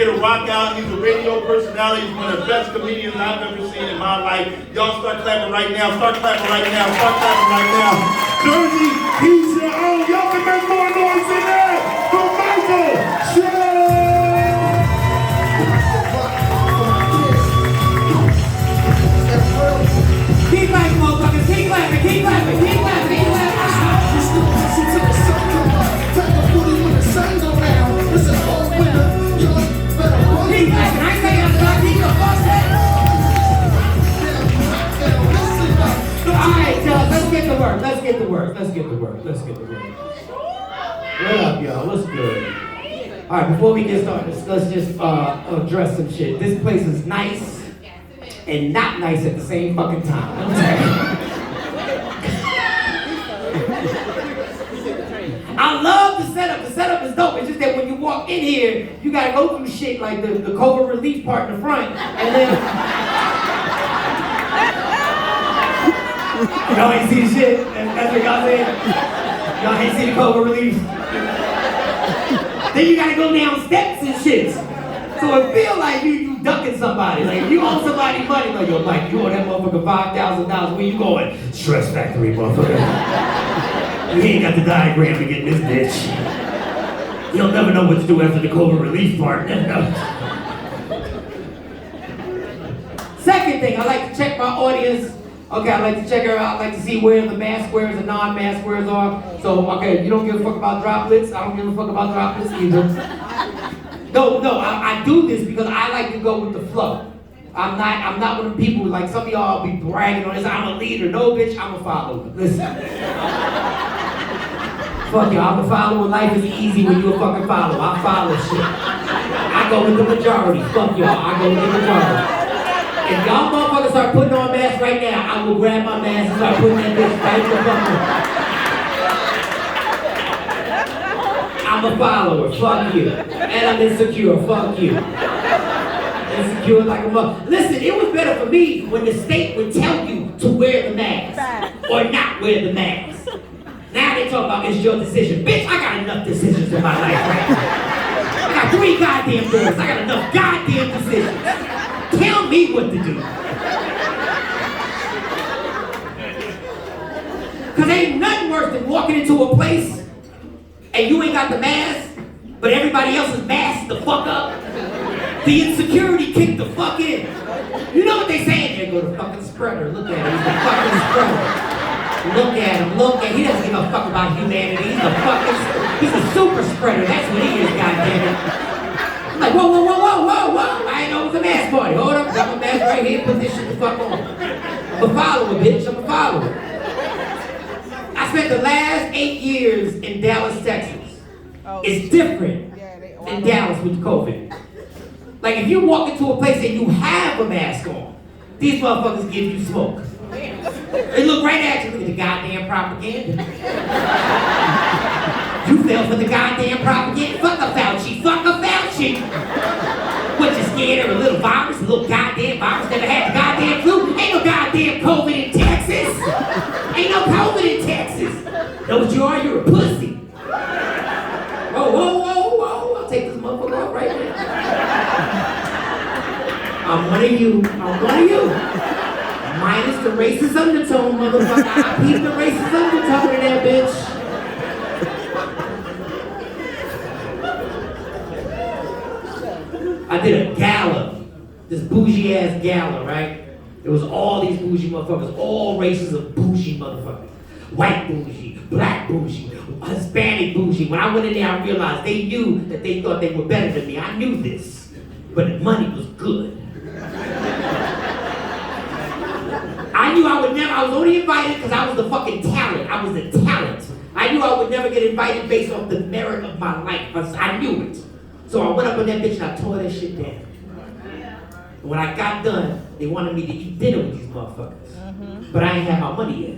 here to rock out. He's a radio personality. He's one of the best comedians I've ever seen in my life. Y'all start clapping right now. Start clapping right now. Start clapping right now. Jersey, he's your own. Y'all can make more noise in there for Michael Shawn. Keep clapping, motherfuckers. Keep clapping. Keep clapping. Keep clapping. Keep clapping. Let's get to work. What up, y'all? What's good? All right, before we get started, let's just address some shit. This place is nice and not nice at the same fucking time. I love the setup. The setup is dope. It's just that when you walk in here, you gotta go through shit like the COVID relief part in the front, and then y'all ain't see the shit. That's what y'all saying. Y'all ain't see the COVID relief. Then you gotta go down steps and shit. So it feel like you ducking somebody. Like you owe somebody money. Like, yo, Mike, you owe that motherfucker $5,000. Where you going? Stress factory, motherfucker. You ain't got the diagram to get this bitch. You'll never know what to do after the COVID relief part. Second thing, I like to check my audience. Okay, I like to check her out. I like to see where the mask wearers and non-mask wearers are. So, okay, you don't give a fuck about droplets. I don't give a fuck about droplets either. No, I do this because I like to go with the flow. I'm not one of the people like some of y'all be bragging on this. I'm a leader. No, bitch, I'm a follower. Listen. Fuck y'all, I'm a follower. Life is easy when you a fucking follower. I follow shit. I go with the majority. Fuck y'all, I go with the majority. If y'all motherfuckers start putting on masks right now, I will grab my mask and start putting that bitch right the fuck up. I'm a follower, fuck you. And I'm insecure, fuck you. Insecure like a mother. Listen, it was better for me when the state would tell you to wear the mask or not wear the mask. Now they talk about it's your decision. Bitch, I got enough decisions in my life right now. I got 3 goddamn doors. I got enough goddamn decisions. Tell me what to do. Cause ain't nothing worse than walking into a place and you ain't got the mask, but everybody else is masked the fuck up. The insecurity kicked the fuck in. You know what they saying? There go the fucking spreader. Look at him, he's the fucking spreader. Look at him, he doesn't give a fuck about humanity. He's a super spreader. That's what he is, goddammit. Like, whoa. I ain't know it was a mask party. Hold up, got my mask right here, put this shit the fuck on. I'm a follower, bitch, I'm a follower. I spent the last 8 years in Dallas, Texas. It's different in Dallas with COVID. Like, if you walk into a place and you have a mask on, these motherfuckers give you smoke. They look right at you, look at the goddamn propaganda. You fell for the goddamn propaganda. Fuck a Fauci. What, you scared of a little virus? A little goddamn virus? Never had the goddamn flu? Ain't no goddamn COVID in Texas. Ain't no COVID in Texas. Know what you are? You're a pussy. Whoa. I'll take this motherfucker off right now. I'm one of you. Minus the racist undertone, motherfucker. I peep the racist undertone in that bitch. I did a gala, this bougie ass gala, right? There was all these bougie motherfuckers, all races of bougie motherfuckers. White bougie, black bougie, Hispanic bougie. When I went in there, I realized they knew that they thought they were better than me. I knew this, but the money was good. I knew I would never, I was only invited because I was the fucking talent. I was the talent. I knew I would never get invited based off the merit of my life. I knew it. So I went up on that bitch and I tore that shit down. And when I got done, they wanted me to eat dinner with these motherfuckers. But I ain't had my money yet.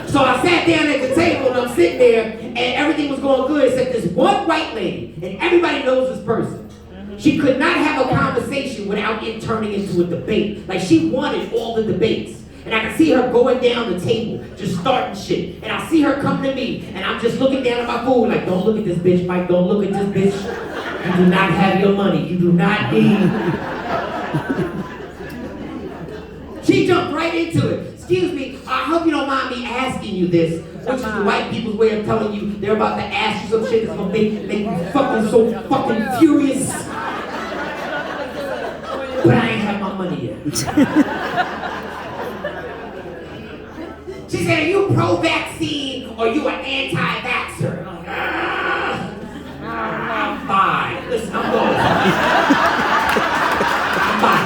So I sat down at the table and I'm sitting there and everything was going good except this one white lady, and everybody knows this person. She could not have a conversation without it turning into a debate. Like she wanted all the debates. And I can see her going down the table, just starting shit. And I see her come to me, and I'm just looking down at my food like, don't look at this bitch, Mike, don't look at this bitch. You do not have your money. You do not need. She jumped right into it. Excuse me, I hope you don't mind me asking you this, which is the white people's way of telling you they're about to ask you some shit that's gonna make you fucking so fucking furious. But I ain't have my money yet. She said, are you pro-vaccine or you an anti-vaxxer? I'm like, I'm fine. Listen, I'm going. I'm fine.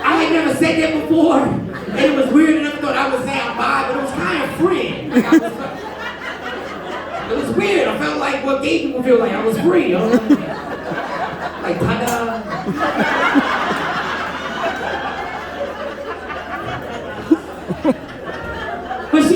I had never said that before, and it was weird enough. I thought I was saying bye, but it was kind of free. Like it was weird. I felt like what gay people feel like. I was free. You know? Like, ta-da. But this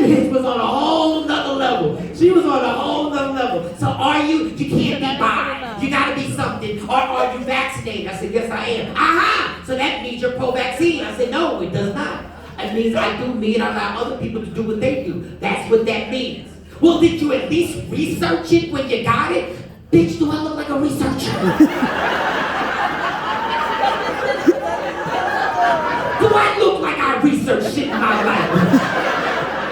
bitch was on a whole nother level. She was on a whole nother level. So you can't be bi. You gotta be something. Or are you vaccinated? I said, yes, I am. Aha! So that means you're pro-vaccine. I said, no, it does not. It means I do me and I allow other people to do what they do. That's what that means. Well, did you at least research it when you got it? Bitch, do I look like a researcher? Do I look like I research shit in my life?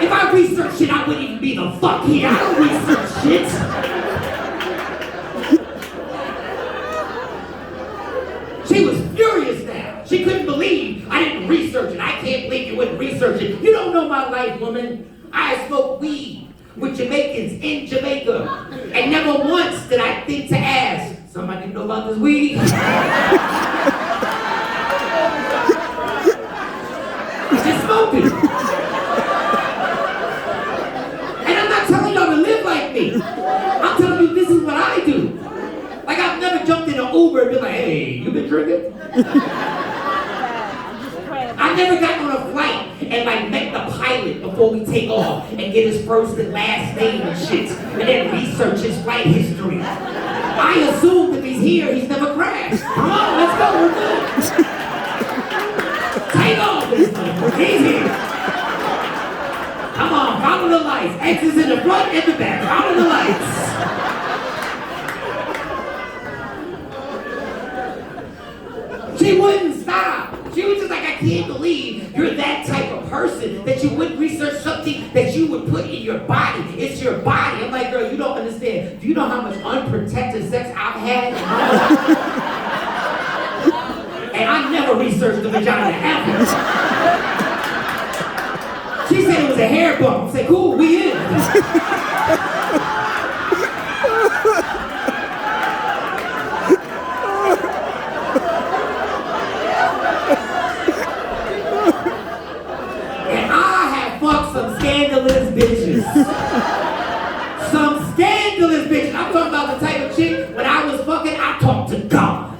If I research shit, I wouldn't even be the fuck here. I don't research shit. She was furious now. She couldn't believe I didn't research it. I can't believe you wouldn't research it. You don't know my life, woman. I smoke weed with Jamaicans in Jamaica. And never once did I think to ask, somebody know about this weed? Just smoking. And I'm not telling y'all to live like me. I'm telling you this is what I do. Like I've never jumped in an Uber and been like, hey, you been drinking? I never got on a flight and like met the pilot before we take off and get his first and last name and shit. And then research his flight history. I assume if he's here, he's never crashed. Come on, let's go, we're good. Take off this motherfucker. He's here. Come on, follow the lights. Exits in the front and the back. Follow the lights. She wouldn't stop. She was just like, I can't believe you're that type of person that you wouldn't research something that you would put in your body. It's your body. I'm like, girl, you don't understand. Do you know how much unprotected sex I've had in my life? And I never researched the vagina ever. She said it was a hair bump. I said, cool, we in. And I have fucked some scandalous bitches. Some scandalous bitches. I'm talking about the type of chick, when I was fucking, I talked to God.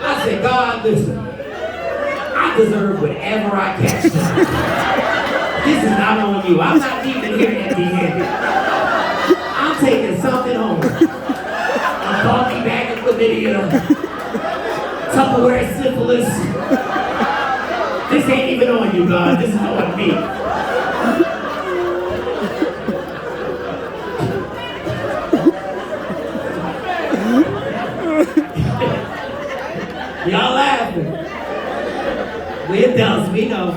I said, God, listen. I deserve whatever I catch. This is not on you. I'm not leaving here empty-handed. I'm taking something home. A coffee bag of chlamydia, Tupperware syphilis. This ain't even on you, God. This is on me. Y'all laughing. We're adults, we know.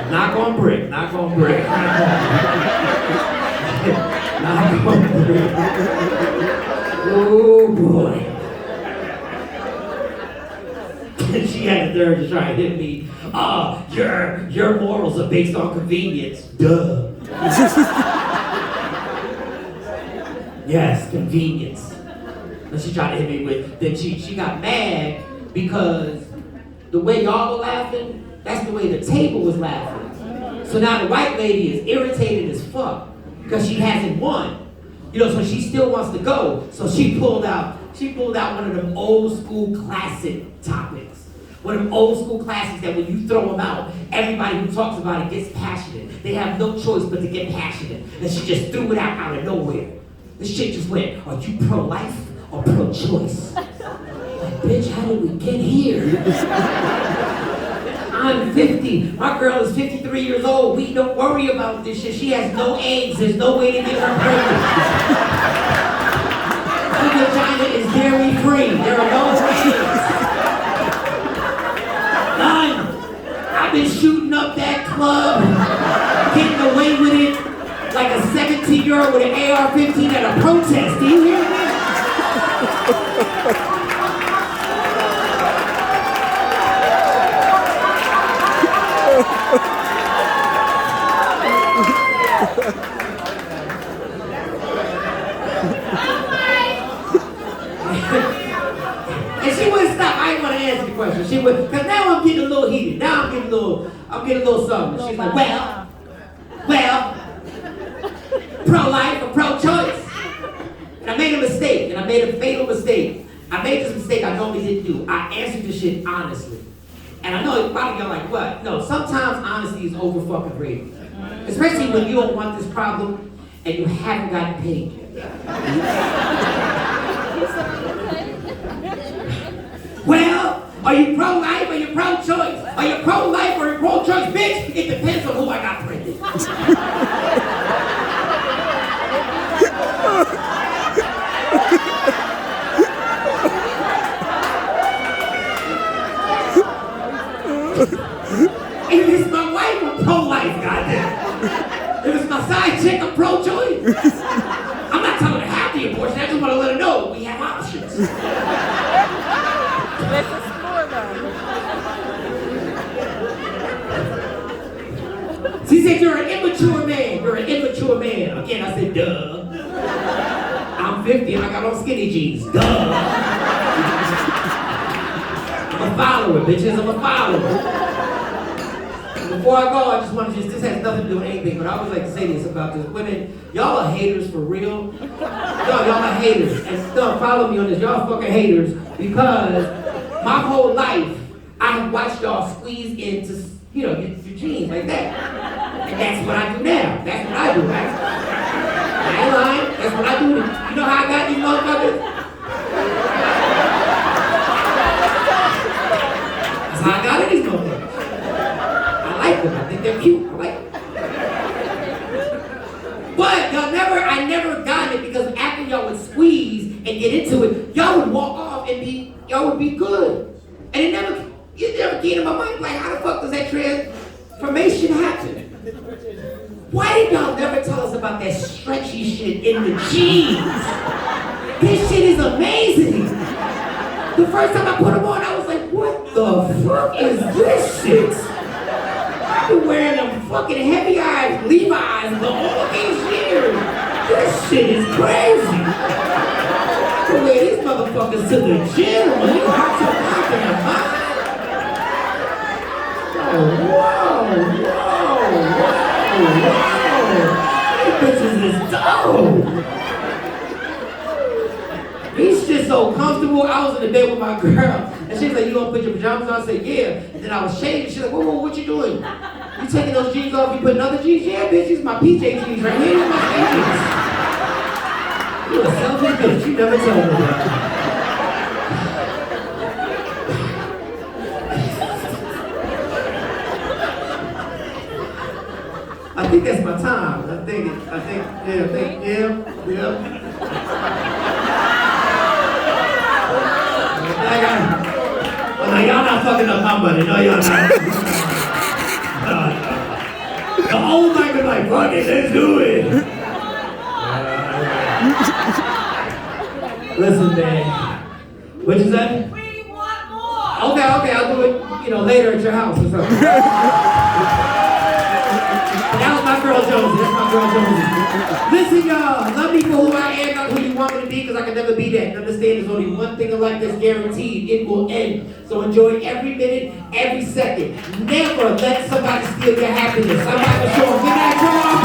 Knock on brick, knock on brick. Knock on brick. Oh boy. She had the nerve to try and hit me. Your morals are based on convenience. Duh. Yes, convenience. And she tried to hit me with, then she got mad because the way y'all were laughing, that's the way the table was laughing. So now the white lady is irritated as fuck because she hasn't won. You know, so she still wants to go. So she pulled out one of them old school classic topics. One of them old school classics that when you throw them out, everybody who talks about it gets passionate. They have no choice but to get passionate. And she just threw it out of nowhere. This shit just went, are you pro-life or pro-choice? Like, bitch, how did we get here? I'm 50. My girl is 53 years old. We don't worry about this shit. She has no eggs. There's no way to get her pregnant. Her vagina is dairy-free. There are no eggs. None. I've been shooting up that club, getting away with it like a 17-year-old with an AR-15 at a protest. Do you hear me? And she wouldn't stop. I didn't want to answer the question. She would, because now I'm getting a little heated. Now I'm getting a little something. She's like, well, pro-life or pro-choice. And I made a mistake, and I made a fatal mistake. I made this mistake I normally didn't do. I answered this shit honestly. And I know a lot of y'all like, what? No, sometimes honesty is over fucking rated. Especially when you don't want this problem and you haven't gotten paid yet. Well, are you pro-life or you pro-choice? Are you pro-life or you pro-choice? Bitch, it depends on who I got pregnant. If it's my wife, I'm pro-life, goddamn. If it's my side chick, I'm pro-choice. I'm not telling her to have the abortion, I just want to let her know we have options. Let's explore them. She said, you're an immature man. You're an immature man. Again, I said, duh. I'm 50 and I got on skinny jeans. Duh. I'm a follower, bitches. I'm a follower. Before I go, I just want to this has nothing to do with anything, but I always like to say this about this. Women, y'all are haters for real. Y'all are haters. And don't follow me on this. Y'all fucking haters because my whole life, I have watched y'all squeeze into, your jeans like that. And that's what I do now. That's what I do, right? I ain't lying. That's what I do. You know how I got these motherfuckers? That's how I got these motherfuckers. I like them. I think they're cute. I like them. But I never got it because after y'all would squeeze and get into it, y'all would walk off and y'all would be good. And it never came in my mind, like, how the fuck does that transformation happen? Why did y'all never tell us about that stretchy shit in the jeans? This shit is amazing. The first time I put them on, I was like, what the fuck is this shit? I've been wearing them fucking heavy eyes, Levi's for all these years. This shit is crazy. I wear these motherfuckers to the gym when you have to pop in the mind. Oh, whoa. These bitches is dope. These shit so comfortable. I was in the bed with my girl, and she was like, you gonna put your pajamas on? I said, yeah. And then I was shaving. She's like, whoa, what you doing? You taking those jeans off, you putting other jeans? Yeah, bitch, these my PJ jeans right here. These my jeans. You a selfish bitch. You never tell me that. I think that's my time. I think, yeah. Well, now y'all not fucking up my money. No, y'all not. The old man was like, fuck it, let's do it. Listen, man. What'd you say? We want more. Okay, I'll do it, later at your house or something. That was my girl Josie. That's my girl Josie. Listen, y'all. Love me for who I am, not who you want me to be, because I can never be that. Understand there's only one thing in life that's guaranteed. It will end. So enjoy every minute, every second. Never let somebody steal your happiness. I'm Michael Shawn. Good night, y'all.